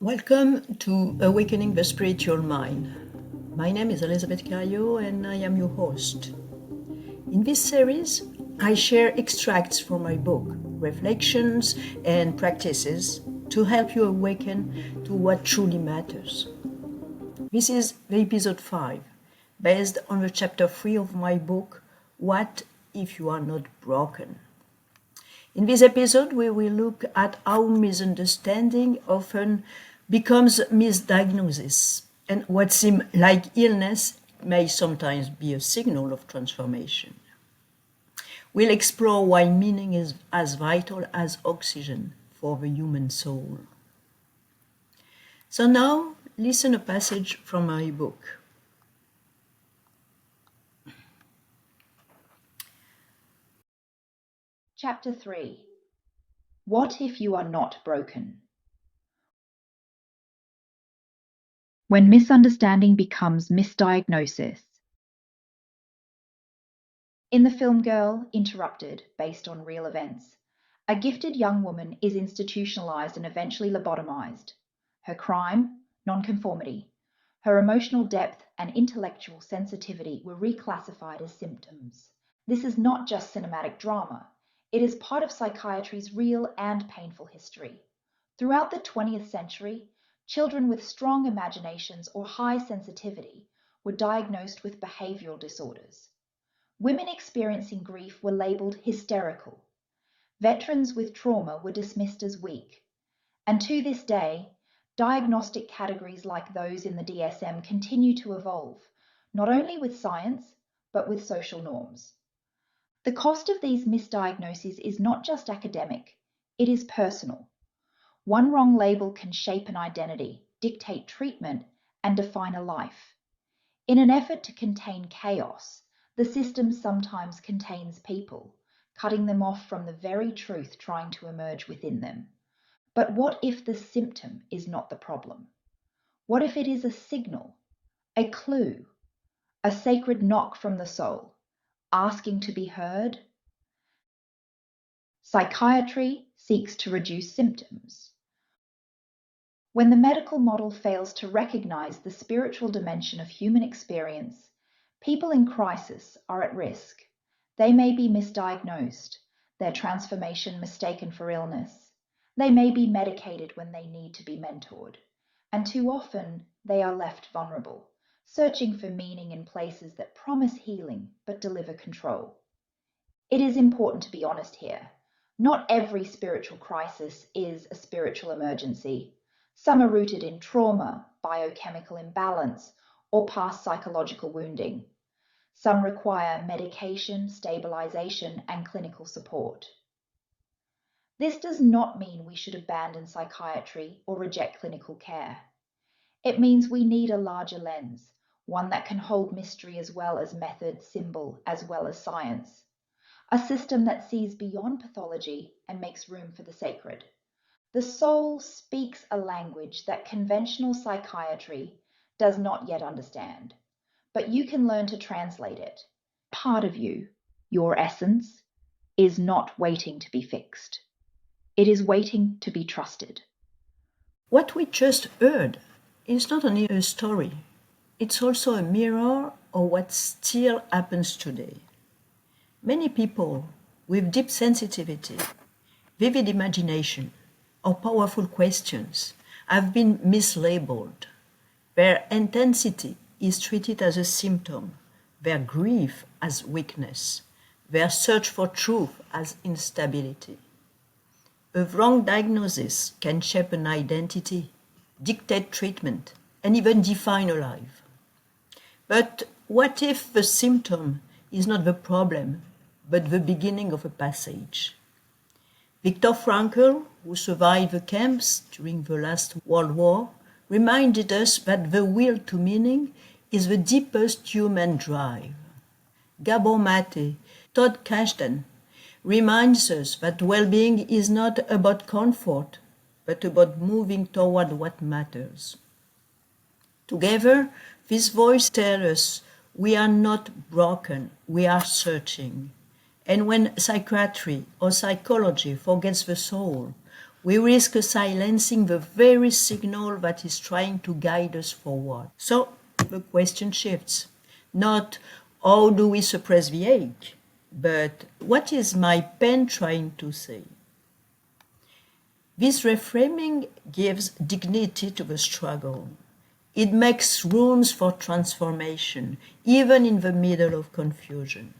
Welcome to Awakening the Spiritual Mind. My name is Elisabeth Carrio and I am your host. In this series, I share extracts from my book, reflections and practices to help you awaken to what truly matters. This is the episode 5, based on the chapter 3 of my book, What If You Are Not Broken? In this episode, we will look at how misunderstanding often becomes misdiagnosis, and what seems like illness may sometimes be a signal of transformation. We'll explore why meaning is as vital as oxygen for the human soul. So now, listen a passage from my book. Chapter 3. What if you are not broken? When misunderstanding becomes misdiagnosis. In the film Girl, Interrupted, based on real events, a gifted young woman is institutionalized and eventually lobotomized. Her crime, nonconformity. Her emotional depth and intellectual sensitivity were reclassified as symptoms. This is not just cinematic drama. It is part of psychiatry's real and painful history. Throughout the 20th century, children with strong imaginations or high sensitivity were diagnosed with behavioral disorders. Women experiencing grief were labeled hysterical. Veterans with trauma were dismissed as weak. And to this day, diagnostic categories like those in the DSM continue to evolve, not only with science, but with social norms. The cost of these misdiagnoses is not just academic, it is personal. One wrong label can shape an identity, dictate treatment, and define a life. In an effort to contain chaos, the system sometimes contains people, cutting them off from the very truth trying to emerge within them. But what if the symptom is not the problem? What if it is a signal, a clue, a sacred knock from the soul, asking to be heard? Psychiatry seeks to reduce symptoms. When the medical model fails to recognize the spiritual dimension of human experience, people in crisis are at risk. They may be misdiagnosed, their transformation mistaken for illness. They may be medicated when they need to be mentored. And too often, they are left vulnerable, searching for meaning in places that promise healing but deliver control. It is important to be honest here. Not every spiritual crisis is a spiritual emergency. Some are rooted in trauma, biochemical imbalance, or past psychological wounding. Some require medication, stabilization, and clinical support. This does not mean we should abandon psychiatry or reject clinical care. It means we need a larger lens, one that can hold mystery as well as method, symbol, as well as science. A system that sees beyond pathology and makes room for the sacred. The soul speaks a language that conventional psychiatry does not yet understand, but you can learn to translate it. Part of you, your essence, is not waiting to be fixed. It is waiting to be trusted. What we just heard is not only a story, it's also a mirror of what still happens today. Many people with deep sensitivity, vivid imagination, or powerful questions have been mislabeled. Their intensity is treated as a symptom, their grief as weakness, their search for truth as instability. A wrong diagnosis can shape an identity, dictate treatment, and even define a life. But what if the symptom is not the problem, but the beginning of a passage? Viktor Frankl, who survived the camps during the last World War, reminded us that the will to meaning is the deepest human drive. Gabor Maté, Todd Kashdan, reminds us that well-being is not about comfort, but about moving toward what matters. Together, this voice tells us we are not broken, we are searching. And when psychiatry or psychology forgets the soul, we risk silencing the very signal that is trying to guide us forward. So the question shifts. Not how do we suppress the ache, but what is my pain trying to say? This reframing gives dignity to the struggle. It makes rooms for transformation, even in the middle of confusion.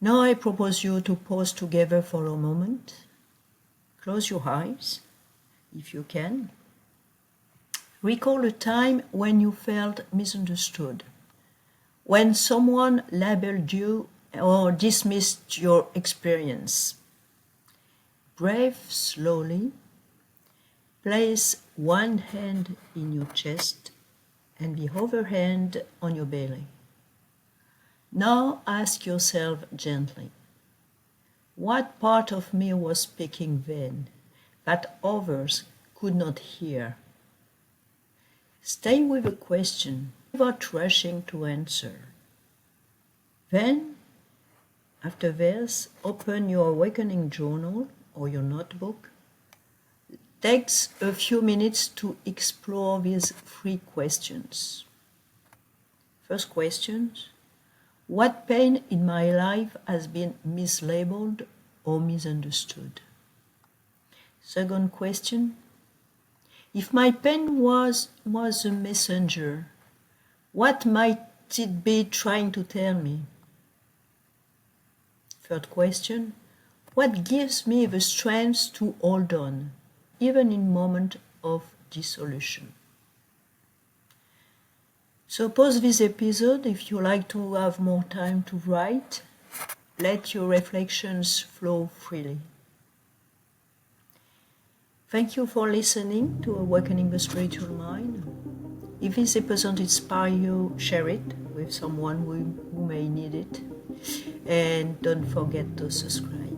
Now I propose you to pause together for a moment. Close your eyes, if you can. Recall a time when you felt misunderstood, when someone labeled you or dismissed your experience. Breathe slowly. Place one hand in your chest and the other hand on your belly. Now ask yourself gently, what part of me was speaking then that others could not hear? Stay with the question without rushing to answer. Then, after this, open your awakening journal or your notebook. Take a few minutes to explore these 3 questions. First question, what pain in my life has been mislabeled or misunderstood? Second question, if my pain was a messenger, what might it be trying to tell me? Third question, what gives me the strength to hold on, even in moments of dissolution? So pause this episode if you like to have more time to write. Let your reflections flow freely. Thank you for listening to Awakening the Spiritual Mind. If this episode inspires you, share it with someone who may need it. And don't forget to subscribe.